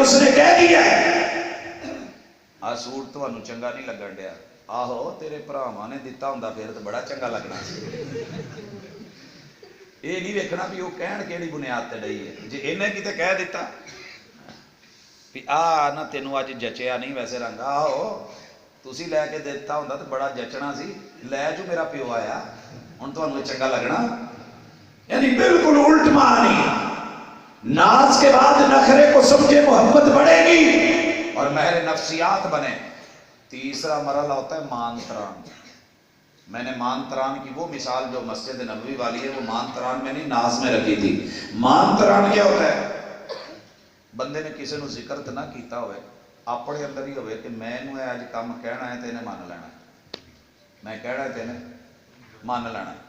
اس نے کہہ دیا سوٹ تمہیں چنگا نہیں لگن ڈیا، آہو تیرے بھراواں نے دتا ہوندا پھر تو بڑا چنگا لگنا سی۔ یہ نہیں ویکھنا بھی وہ کہن کیڑی بنیاد تے ڈئی ہے، جی انہیں کتے کہہ دیتا بھی نہ تینوں اج جچیا نہیں ویسے رنگ، آہو تسی لے کے دیتا ہوندا تو بڑا جچنا سی، لے جو میرا پیو آیا ہن تمہیں چنگا لگنا۔ یعنی بالکل الٹ معنی، ناز کے بعد نخرے کو سمجھے محبت بڑھے گی اور مہر نفسیات بنے۔ تیسرا مرحلہ ہوتا ہے مان تران۔ میں نے مان تران کی وہ مثال جو مسجد نبوی والی ہے وہ مان تران میں نہیں ناز میں رکھی تھی۔ مان تران کیا ہوتا ہے؟ بندے نے کسی نے ذکر تو نہ کیتا ہوئے، اپنے اندر ہی ہوئے کہ میں نے آج کام کہنا ہے تو انہیں مان لینا ہے، میں کہنا ہے تو انہیں مان لینا ہے۔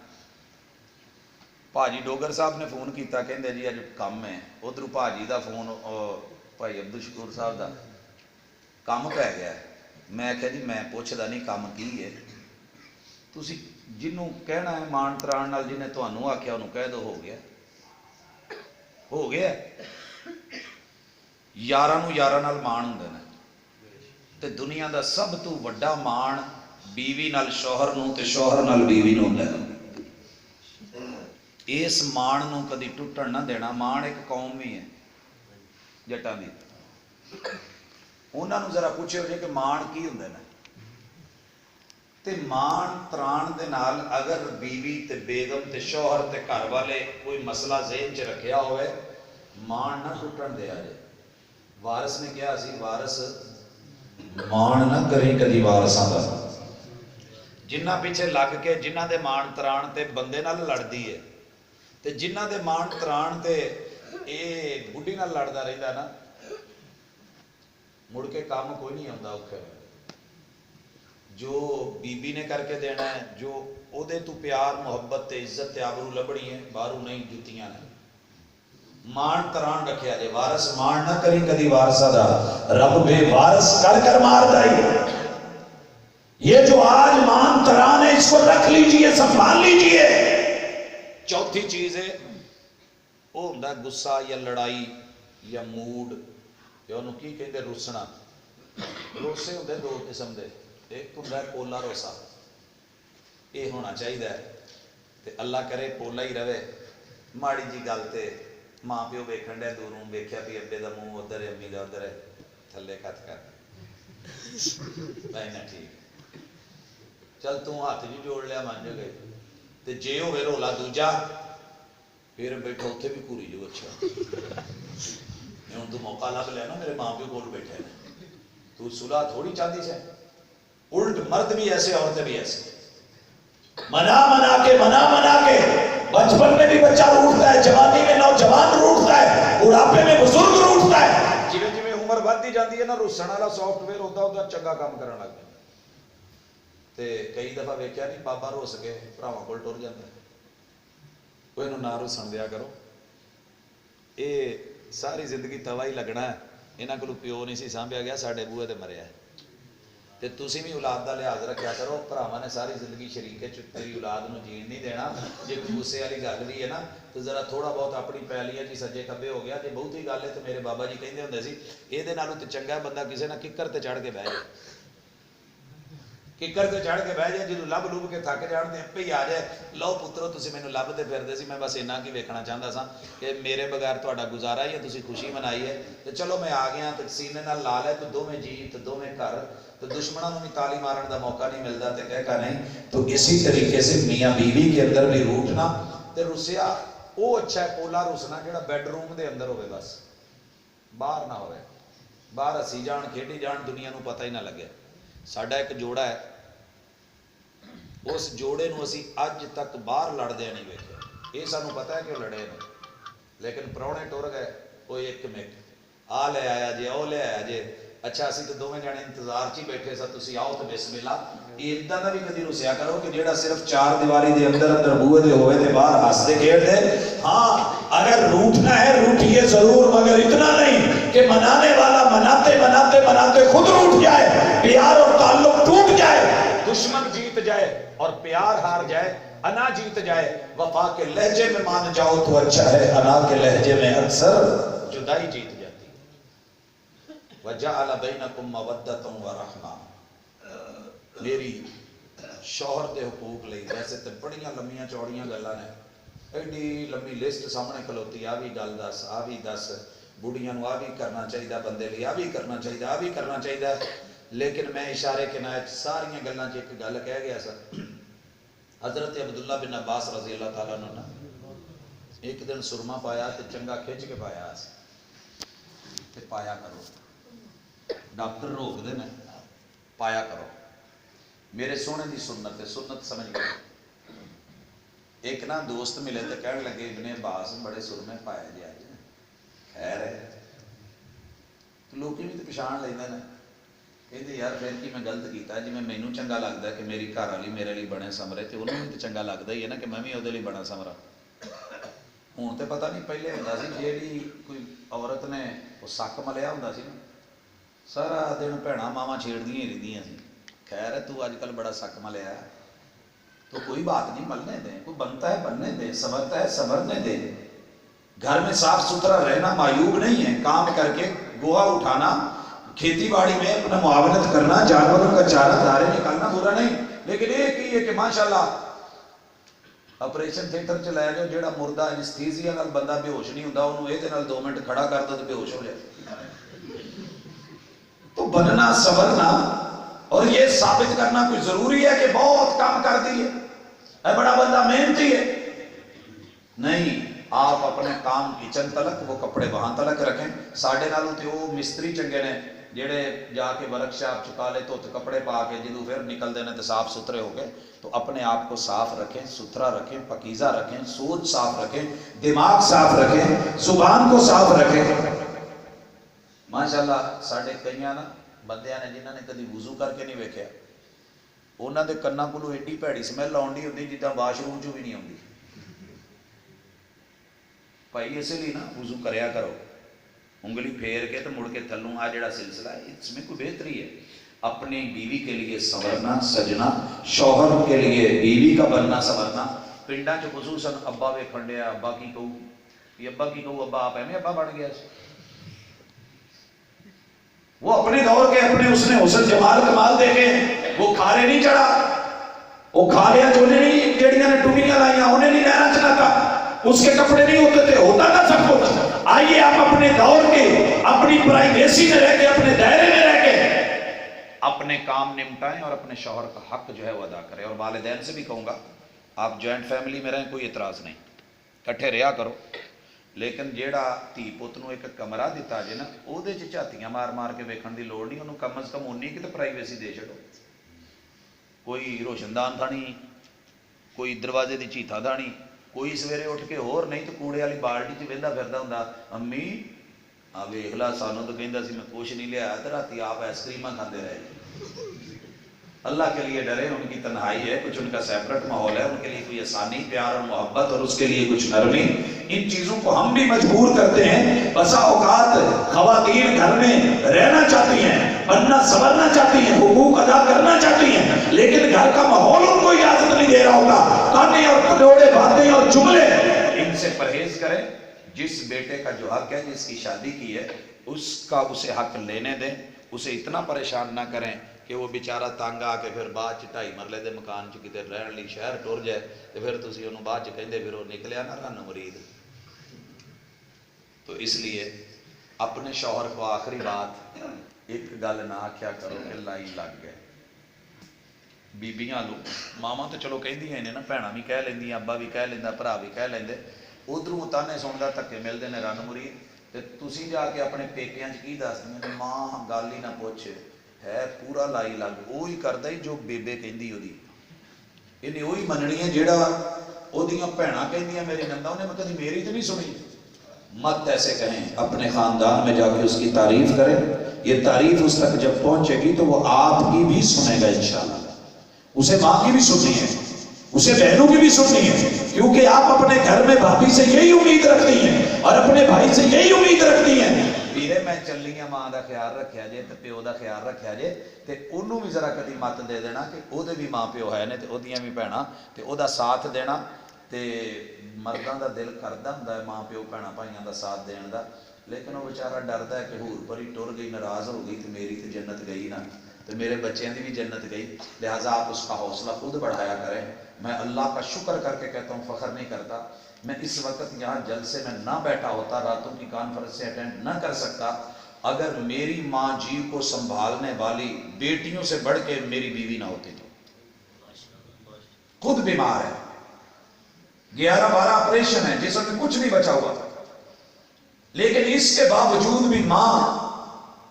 بھاجی ڈوگر صاحب نے فون کیتا کہندے جی اج کام ہے، ادھر بھاجی دا فون بھائی عبد الشکور صاحب دا کام پہ گیا ہے۔ میں کہا جی میں پوچھدا نہیں کام کی ہے، تسی جنوں کہنا ہے مان تران نال جنہیں تانوں آکھیا انہوں کہہ دو ہو گیا، ہو گیا۔ یاراں نوں یاراں نال مان ہوندے نے تے دنیا دا سب تو وڈا مان بیوی نال شوہر نوں تے شوہر نال بیوی نوں ہوندا ہے۔ اس مان نوں کدی ٹوٹن نہ دینا۔ مان ایک قوم ہی ہے جٹاں دی، انہاں نوں ذرا پوچھو جے کہ مان کی ہوندے نے، تے مان تران دے نال اگر بیوی تے بیگم تے شوہر تے گھر والے کوئی مسئلہ ذہن چ رکھیا ہوئے، مان نہ ٹوٹن دیا جے۔ وارث نے کہا سی وارث مان نہ کریں کدی وارثاں دا، جنہ پیچھے لگ کے جنہ دے مان تران تے بندے نال لڑدی ہے تے جنہ دے مان تران تے اے بڈھی نال لڑدا رہندا نا، مڑ کے کام کوئی نہیں آਉਂدا اوکھے۔ جو بی بی نے کر کے دینا ہے، جو او دے تو پیار محبت تے عزت تے آبرو لبڑی ہے، باہروں نہیں جتیاں نے۔ مان تران رکھیا جے، وارث مان نہ کری کدی وارثاں دا، رب بے وارث کر کر مار دائی۔ یہ جو آج مان تران ہے اس کو رکھ لیجئے، سنبھال لیجئے۔ چوتھی چیز ہے وہ ہوندا غصہ یا لڑائی یا موڈ، یا انہوں کی کہندے روسنا۔ روسے ہوندے دو قسم دے، ایک ہوندا ہے پولا روسا، یہ ہونا چاہیے تے اللہ کرے پولا ہی رہے۔ ماڑی جی گل تے ماں پیو ویکھن ڈے دوروں ویکھیا بھی ابے دا منہ ادھر ہے امی دا ادھر ہے، تھلے کت کر بہنا ٹھیک چل تو ہاتھ جی جوڑ لیا مان جو گئے، تے جے ہوئے رولا دوجا پھر بیٹھا اتنے بھی پوری جو اچھا میں ہوں تو موقع لگ لیا نا، میرے ماں پیو کول بیٹھے ہیں، تو صلح تھوڑی چاہتی سے۔ الٹ مرد بھی ایسے عورتیں بھی ایسے، منا منا کے بچپن میں بھی بچہ روٹتا ہے، جوانی میں نوجوان روٹتا ہے، بڑھاپے میں بزرگ روٹتا ہے۔ جویں جویں عمر بڑھتی جاتی ہے نا، روسن والا سافٹ ویئر ہوتا ہوتا چنگا کام کرنے لگ پیا۔ تے کئی دفعہ ویکھیا نہیں بابا روس کے بھراواں کول ٹر جاندا ہے، کوئی نوں نہ روسن دیا کرو، اے ساری زندگی توا ہی لگنا ہے۔ انہاں کولوں پیو نہیں سی سانبھیا گیا، ساڈے بوئے تے مریا ہے۔ تے تسی بھی اولاد دا لحاظ رکھیا کرو، بھراواں نے ساری زندگی شریکے چ تیری اولاد نوں جین نہیں دینا۔ جے غصے والی گل بھی ہے نا تو ذرا تھوڑا بہت اپنی پیلی ہے جی سجے کھبے ہو گیا، جے بہتی گل ہے تو میرے بابا جی کہندے ہوندے سی اے دے نالوں تے چنگا بندہ کسے نہ ککر تے چڑھ کے بہ جائے، ککر تے چڑھ کے بہ جائے، جدوں لب لب کے تھک جان تے اپے ہی آ جائے، لو پترو تسی مینوں لبدے پھردے سی، میں بس اینا کی ویکھنا چاہندا سا کہ میرے بغیر تہاڈا گزارا ہی ہے، تسی خوشی منائی ہے تے چلو میں آ گیا تے سینے نال لا لے تو دوویں جی تے دوویں گھر تو دشمنوں میں تالی مارن دا موقع نہیں ملتا تے کہہ کا نہیں۔ تو اسی طریقے سے میاں بیوی کے اندر بھی روٹنا تے روسیا وہ اچھا ہے، پولا روسنا جڑا بیڈ روم دے اندر ہوئے، بس باہر نہ ہوئے، باہر ہسی جان کھیڈی جان دنیا نو پتہ ہی نہ لگے۔ ساڈا ایک جوڑا ہے، اس جوڑے نو اسی اج تک باہر لڑدے نہیں ویکھیا، یہ سانو پتہ ہے کہ وہ لڑے نے، لیکن پرونے ٹر گئے کوئی ایک مٹ آ لے آیا جے او لے آیا جے، اچھا اسی تو دوویں جانے انتظار چ ہی بیٹھے سا، تسی آؤ تو بسم اللہ۔ یہ اداں دا بھی کدی روسیا کرو کہ جیڑا صرف چار دیواری دے اندر بوئے دے ہوئے تے باہر ہسدے کھیڈدے۔ ہاں اگر روٹنا ہے روٹیے ضرور، مگر اتنا نہیں کہ منانے والا مناتے مناتے مناتے خود روٹ جائے، پیار اور تعلق ٹوٹ جائے، دشمن جیت جائے اور پیار ہار جائے، انا جیت جائے۔ وفا کے لہجے میں مان جاؤ تو اچھا ہے، انا کے لہجے میں اکثر جدائی جیت جاتی ہے۔ وجعل بینکم مودۃ ورحمہ، میری شوہر دے حقوق لئی ویسے تے بڑیاں لمیاں چوڑیاں گلاں نے، ایڈی لمبی لسٹ سامنے کھلوتی، آ بھی گل دس، آ بھی دس، بڑھیاں نو آ بھی کرنا چاہیے، بندے لئی آ بھی کرنا چاہیے، آ بھی کرنا چاہیے، لیکن میں اشارے کنایت ساریاں گلاں چ ایک گل کہہ گیا سا۔ حضرت عبداللہ بن عباس رضی اللہ تعالیٰ عنہ ایک دن سرما پایا تے چنگا کھچ کے پایا تے پایا کرو، ڈاکٹر روک دے نا، پایا کرو، میرے سونے دی سنت ہے، سنت سمجھ گئے۔ ایک نا دوست ملے تے کہنے لگے ابن عباس بڑے سرمے پایا جی اج، خیر ہے، لوگ بھی تو پچھان لیندے نے، کہتے یار پھر کی میں غلط کیتا جی، میں مینوں چنگا لگتا ہے کہ میری گھر والی میرے لیے بنے سمرے، تو انہوں بھی تو چنگا لگتا ہی ہے نا کہ میں بھی وہ بنا سمرا۔ ہوں تو پتہ نہیں، پہلے ہوتا سی جیڑی کوئی عورت نے وہ سک ملیا ہوتا سی نا، سارا دن بھੈਣਾਂ ماواں چھیڑدیاں ہی رہدیاں سی، خیر ہے تو اج کل بڑا سک ملیا ہے تو کوئی بات نہیں، ملنے دیں، کوئی بنتا ہے بننے دیں، سنورتا ہے سنورنے دیں، گھر میں صاف ستھرا رہنا معیوب نہیں ہے، کام کر کے گوہا اٹھانا، کھیتی باڑی میں اپنا معاونت کرنا، جانوروں کا چارہ دھارے نکالنا برا نہیں، لیکن ایک ہی ہے کہ ماشاءاللہ آپریشن تھیٹر چ لے جاؤ، جہاں مردہ انستھیزیا نال بندہ بے ہوش نہیں ہوتا، انہوں یہ 2 منٹ کھڑا کر دو تو بے ہوش ہو جائے۔ تو بننا سنورنا اور یہ ثابت کرنا کوئی ضروری ہے کہ بہت کام کر دیے اے بڑا بندہ محنتی ہے، نہیں، آپ اپنے کام کچن تلک، وہ کپڑے وہاں تلک رکھیں۔ ساڑھے نالوں تے وہ مستری چنگے نے جڑے جا کے ورک شاپ چکا لے تو کپڑے پا کے جدو پھر نکل دینے تو صاف ستھرے ہو گئے۔ تو اپنے آپ کو صاف رکھیں، ستھرا رکھیں، پاکیزہ رکھیں، سوچ صاف رکھیں، دماغ صاف رکھیں، زبان کو صاف رکھیں۔ ماشاءاللہ ساڑھے کئیاں نا بندیاں نے جنہاں نے کدی وضو کر کے نہیں ویکھیا، انہاں دے کناں کولوں ایڈی بھیڑی سمیل آؤندی ہوندی جداں واش روم چوں بھی نہیں آؤندی۔ بھائی اسی لیے نا وضو کریا کرو، انگلی پھیر کے تو مڑ کے تھلوں آ جڑا سلسلہ ہے اس میں کوئی بہتری ہے۔ اپنی بیوی کے لیے سنورنا، سجنا، شوہر کے لیے بیوی کا بننا سنورنا۔ پنڈاں چ خصوصاً ابا ویکھن ڈیا، ابا کی کہو، یہ ابا کی کہو، ابا آپ ایویں ابا بن گیا سی۔ وہ اپنے دور کے اپنے اس نے حسن جمال کمال دیکھے، وہ کھارے نہیں چڑھا، وہ کھا لیا جو انہیں نہیں، جیڑیاں نے ٹوٹیاں لائیاں انہیں نہیں نہرا چلاتا، اس کے کپڑے نہیں ہوتے تھے، ہوتا تھا سب کچھ۔ آئیے آپ اپنے دور کے اپنی پرائیویسی میں رہ کے، اپنے دائرے میں رہ کے اپنے کام نمٹائیں اور اپنے شوہر کا حق جو ہے وہ ادا کریں۔ اور والدین سے بھی کہوں گا آپ جوائنٹ فیملی میں رہیں، کوئی اعتراض نہیں، کٹھے رہا کرو، لیکن جیڑا دھی پوت نو ایک کمرہ دیتا جے نا، او دے چ جھاتیاں مار مار کے ویکھن دی لوڑ نہیں، انہوں کم از کم اونی کی تے پرائیویسی دے چھڈو۔ کوئی روشن دان تھانی، کوئی دروازے دی چیتھا دھانی، کوئی سویرے اٹھ کے اور نہیں تو کوڑے والی بالٹی چ وہدا پھردا ہوندا، امی آ ویکھ لا سانوں تو کہندا سی میں کچھ نہیں لیا تے راتی آپ آئس کریماں کھاندے رہے۔ اللہ کے لیے ڈرے، ان کی تنہائی ہے، کچھ ان کا سیپریٹ ماحول ہے، ان کے لیے کوئی آسانی، پیار اور محبت اور اس کے لیے کچھ نرمی، ان چیزوں کو ہم بھی مجبور کرتے ہیں۔ بسا اوقات خواتین گھر میں رہنا چاہتی ہیں، بننا سنورنا چاہتی ہیں، حقوق ادا کرنا چاہتی ہیں، لیکن گھر کا ماحول ان کو اجازت نہیں دے رہا ہوتا۔ تانے اور کھلوڑے باتیں اور جملے، ان سے پرہیز کریں۔ جس بیٹے کا جو حق ہے، جس کی شادی کی ہے، اس کا اسے حق لینے دیں، اسے اتنا پریشان نہ کریں کہ وہ بیچارہ تنگ آ کے پھر بعد 2.5 مرلے دے مکان چ کتے رہن لی شہر ٹر جائے تو پھر تسی انہوں بعد کہندے پھر وہ نکلیا نہ رن مرید۔ تو اس لیے اپنے شوہر کو آخری بات ایک گل نہ آکھیا کرو کہ لائی لگ گئے۔ بیبیاں لو ماما تو چلو کہندیاں نے نا، بھੈਣਾں بھی کہہ لیندیاں، ابا بھی کہہ لیندا، بھرا بھی کہہ لیندے، ادھروں تانے سندا دھکے ملدے نے رن مرید، تے تسی جا کے اپنے پیکیاں چ کی دسدیاں نے ماں گل ہی نہ پوچھ، ہے پورا لائی لگ، وہی کردا ہی جو بیبے کہندی اودی، انہیں وہی مننی ہے جیڑا اودیاں بھੈਣاں کہندیاں میری نندا، انہیں میں کدی میری تو نہیں سنی۔ مت ایسے کہیں، اپنے خاندان میں جا کے اس کی تعریف کریں، یہ تعریف اس تک جب پہنچے گی تو وہ آپ کی بھی سنے گا انشاءاللہ، اسے ماں کی بھی سننی ہے، اسے بہنوں کی بھی سننی ہے، کیونکہ آپ اپنے گھر میں بھابی سے یہی امید رکھتی ہیں اور اپنے بھائی سے یہی امید رکھتی ہیں، ویرے میں چلی ہاں، ماں دا خیال رکھیا جے تے پیو دا خیال رکھیا جے، تے انہوں بھی ذرا کدی مت دے دینا کہ او دے بھی ماں پیو ہے نے تے او دیاں بھی بھੈਣاں، تے او دا ساتھ دینا۔ تے مرداں دا دل کردا ہوندا ہے ماں پیو بھੈਣاں بھائیاں دا ساتھ دین دا، لیکن وہ بیچارہ ڈردا ہے کہ حور پری ٹر گئی ناراض ہو گئی تو میری تو جنت گئی نا، تو میرے بچوں کی بھی جنت گئی، لہٰذا آپ اس کا حوصلہ خود بڑھایا کریں۔ میں اللہ کا شکر کر کے کہتا ہوں، فخر نہیں کرتا، میں اس وقت یہاں جلسے میں نہ بیٹھا ہوتا، راتوں کی کانفرنس سے اٹینڈ نہ کر سکتا، اگر میری ماں جی کو سنبھالنے والی بیٹیوں سے بڑھ کے میری بیوی نہ ہوتی تو۔ خود بیمار ہے، 11-12 آپریشن ہے، جسم میں کچھ نہیں بچا ہوا تھا، لیکن اس کے باوجود بھی ماں،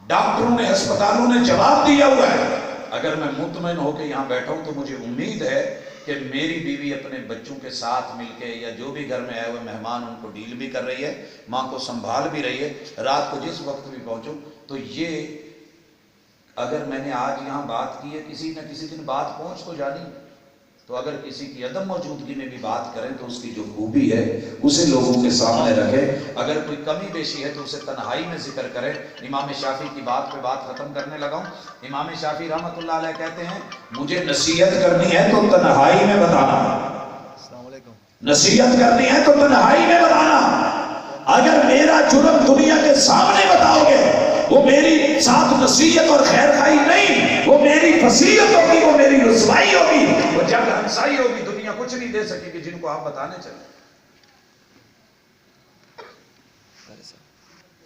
ڈاکٹروں نے، ہسپتالوں نے جواب دیا ہوا ہے۔ اگر میں مطمئن ہو کے یہاں بیٹھا ہوں تو مجھے امید ہے کہ میری بیوی اپنے بچوں کے ساتھ مل کے، یا جو بھی گھر میں آئے ہوئے مہمان ان کو ڈیل بھی کر رہی ہے، ماں کو سنبھال بھی رہی ہے، رات کو جس وقت بھی پہنچوں تو یہ اگر میں نے آج یہاں بات کی ہے، کسی نہ کسی دن بات پہنچ تو جانی، تو اگر کسی کی عدم موجودگی میں بھی بات کریں تو اس کی جو خوبی ہے اسے لوگوں کے سامنے رکھیں، اگر کوئی کمی بیشی ہے تو اسے تنہائی میں ذکر کریں۔ امام شافعی کی بات پہ بات ختم کرنے لگا ہوں۔ امام شافعی رحمۃ اللہ علیہ کہتے ہیں مجھے نصیحت کرنی ہے تو تنہائی میں بتانا، نصیحت کرنی ہے تو تنہائی میں بتانا، اگر میرا جرم دنیا کے سامنے بتاؤ گے وہ میری ساتھ نصیحت اور خیر خواہی نہیں، وہ میری فضیلت ہوگی، وہ میری رسوائی ہوگی، وہ جگ ہنسائی ہوگی، دنیا کچھ نہیں دے سکے گی جن کو آپ بتانے چلیں۔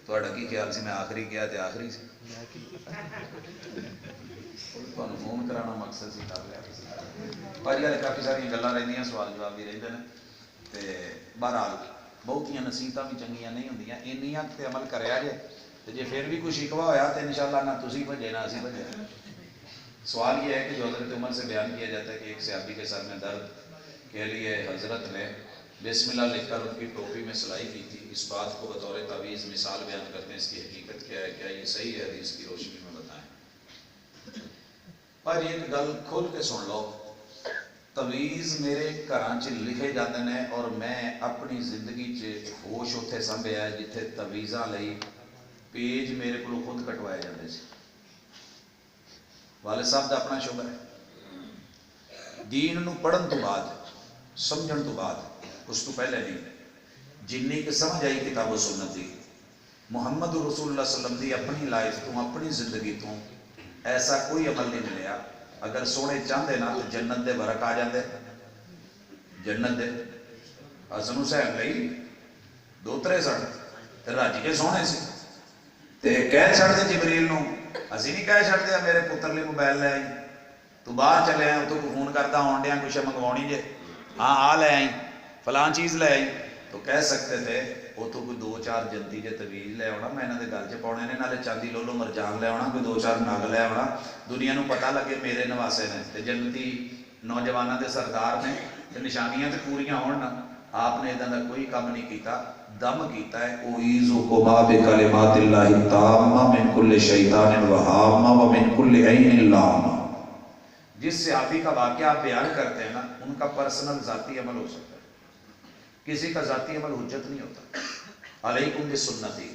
تھوڑا کی خیال سے میں آخری کیا تھے، آخری سے فون کرانا مقصد سی کر لیا بھائی والے، کافی ساری گلاں رہندیاں، سوال جواب بھی رہندے نے، تے بہرحال بہتیاں نصیحتاں بھی چنگیاں نہیں ہوندیاں، انیاں تے عمل کریا جے تے جے پھر بھی کوئی شکوہ ہویا تو انشاءاللہ نہ تسی بھجے نہ اسی بھجے۔ سوال یہ ہے کہ جو حضرت عمر سے بیان کیا جاتا ہے کہ ایک صحابی کے سر میں درد کے لیے حضرت نے بسم اللہ لکھ کر ان کی ٹوپی میں سلائی کی تھی، اس بات کو بطور تعویذ مثال بیان کرتے ہیں، اس کی حقیقت کیا ہے، کیا یہ صحیح ہے؟ حدیث کی روشنی میں بتائیں۔ پر ایک گل کھول کے سن لو، تعویذ میرے گھراں چ لکھے جاندے نے اور میں اپنی زندگی چ ہوش اتھے سنبھیا ہے جتھے تعویذاں لئی پیج میرے کو خود کٹوائے جاندے سی۔ والد صاحب دا اپنا شعبہ ہے، دین نو پڑھن تو بعد، سمجھن تو بعد، اس تو پہلے نہیں، جنی کہ سمجھ آئی کتاب و سنت دی، محمد رسول اللہ صلی اللہ علیہ وسلم دی اپنی لائف تو، اپنی زندگی تو ایسا کوئی عمل نہیں ملیا۔ اگر سونے چاہتے نا تو جنت دے برک آ جاندے، جنت دے حسن حسین لئی دوترے سن تے رج کے سونے سی، تے کہہ چھڑ دے جبریل نو، اسی نہیں کہہ چھڑ دیا میرے پتر لی موبائل لے آئی، تو باہر چلے آئے، تو کو فون کرتا ہون ڈیا کچھ منگوانی جے، ہاں آ لے آئی، فلان چیز لے آئی، تو کہہ سکتے تھے وہ تو کوئی 2-4 جنتی جے طویل لے آنا، میں انہاں دے گل چ پاؤنے نے، نالے چاندی لولو مرجان لے آنا، کوئی 2-4 نگ لے آنا، دنیا نو پتہ لگے میرے نواسے نے تے جنتی نوجواناں دے سردار نے تے نشانیاں تے پوریاں ہون نا۔ آپ نے ادھا دا کوئی کام نہیں کیتا، دم کیتا ہے اعیذکما بکلمات اللہ التامہ من کل شیطان وہامہ ومن کل عین لامہ۔ جس صحابی کا واقعہ آپ بیان کرتے ہیں نا، ان کا پرسنل ذاتی عمل ہو سکتا ہے، کسی کا ذاتی عمل حجت نہیں ہوتا۔ علیکم بسنتی،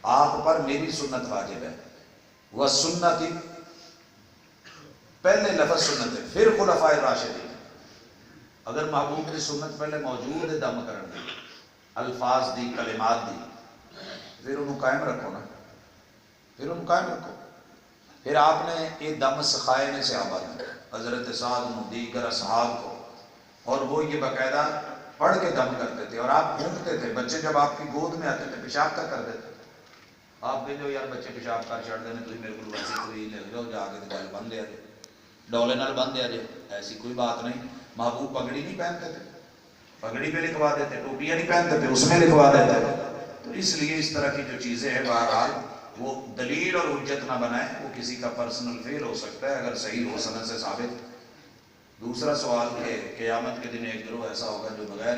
آپ پر میری سنت واجب ہے، وسنتی، پہلے لفظ سنت ہے، پھر خلفائے راشدین۔ اگر محبوب کی سنت پہلے موجود ہے دم کرن دی، الفاظ دی، کلمات دی، پھر انہوں قائم رکھو نا، پھر انہوں قائم رکھو۔ پھر آپ نے یہ دم سکھائے نے صحابہ نے، حضرت سعد نے، دیگر اصحاب کو، اور وہ یہ باقاعدہ پڑھ کے دم کرتے تھے، اور آپ گھومتے تھے، بچے جب آپ کی گود میں آتے تھے پیشاب کا کر دیتے، آپ کہتے ہو یار بچے پیشاب کر چڑھ دینے، تو میرے کو ویسی کوئی لے لو جا کے گل بن دیا جائے، ڈولے نال بن دیا جائے، ایسی کوئی بات نہیں۔ محبوب پگڑی نہیں پہنتے تھے، پگڑی پہ لکھوا دیتے، ٹوپیاں نہیں پہنتے تھے، اس میں لکھوا دیتے تھے۔ تو اس لیے اس طرح کی جو چیزیں ہیں بہرحال وہ دلیل اور حجت نہ بنائیں، وہ کسی کا پرسنل فیل ہو سکتا ہے اگر صحیح ہو سند سے ثابت۔ دوسرا سوال کہ قیامت کے دن ایک گروہ ایسا ہوگا جو بغیر